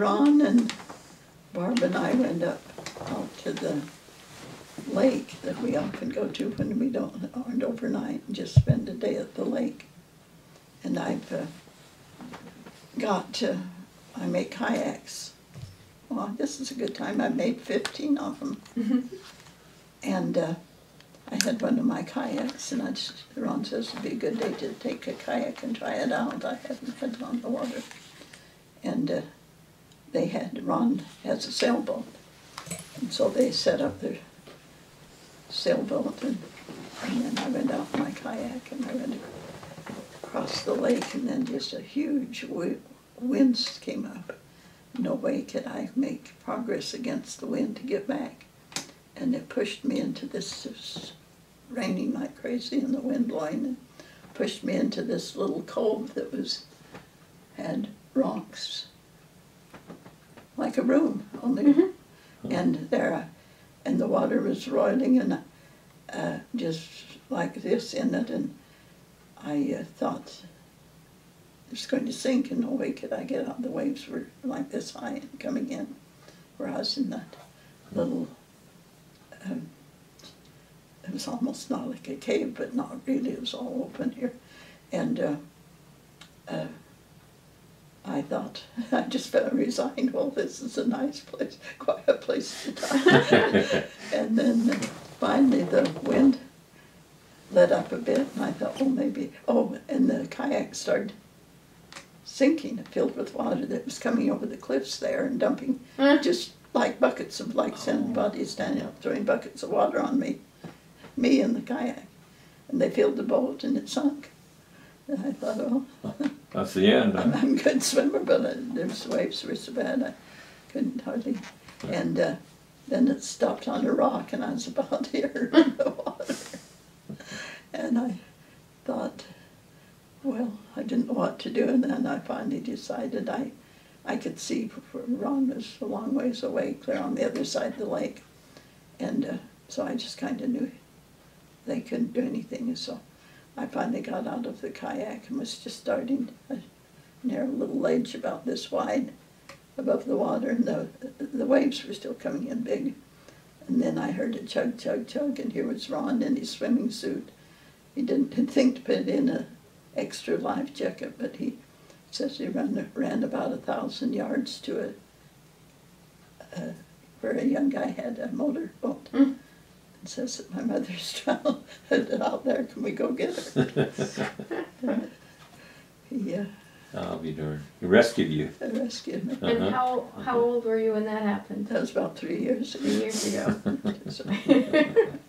Ron and Barb and I went up out to the lake that we often go to when we aren't overnight and just spend a day at the lake. And I've I make kayaks. Well, this is a good time. I made 15 of them. And I had one of my kayaks, and Ron says it'd be a good day to take a kayak and try it out. I hadn't had it on the water. And Ron has a sailboat. And so they set up their sailboat, and then I went out in my kayak, and I went across the lake, and then just a huge winds came up. No way could I make progress against the wind to get back. And it pushed me into this, it was raining like crazy and the wind blowing, and pushed me into this little cove that had rocks, like a room, only, and the water was roiling, and just like this in it, and I thought it was going to sink, and no way could I get out. The waves were like this high and coming in, where I was in that little, it was almost not like a cave, but not really, it was all open here. And I thought, I just felt resigned, well, this is a nice place, quiet place to die. And then finally the wind let up a bit, and I thought, well, maybe, and the kayak started sinking, filled with water that was coming over the cliffs there and dumping just like buckets of, like somebody standing up throwing buckets of water on me and the kayak. And they filled the boat and it sunk. And I thought, oh, that's the end. I'm a good swimmer, but the waves were so bad I couldn't hardly. And then it stopped on a rock, and I was about here in the water. And I thought, well, I didn't know what to do, and then I finally decided I could see Ron was a long ways away, clear on the other side of the lake. And so I just kind of knew they couldn't do anything. So I finally got out of the kayak and was just starting near a little ledge about this wide above the water, and the waves were still coming in big. And then I heard a chug, chug, chug, and here was Ron in his swimming suit. He didn't think to put in an extra life jacket, but he says he ran about 1,000 yards to where a young guy had a motorboat. And says that my mother's out there, can we go get her? I'll be darned. He rescued you. He rescued me. And how old were you when that happened? That was about 3 years ago. 3 years ago.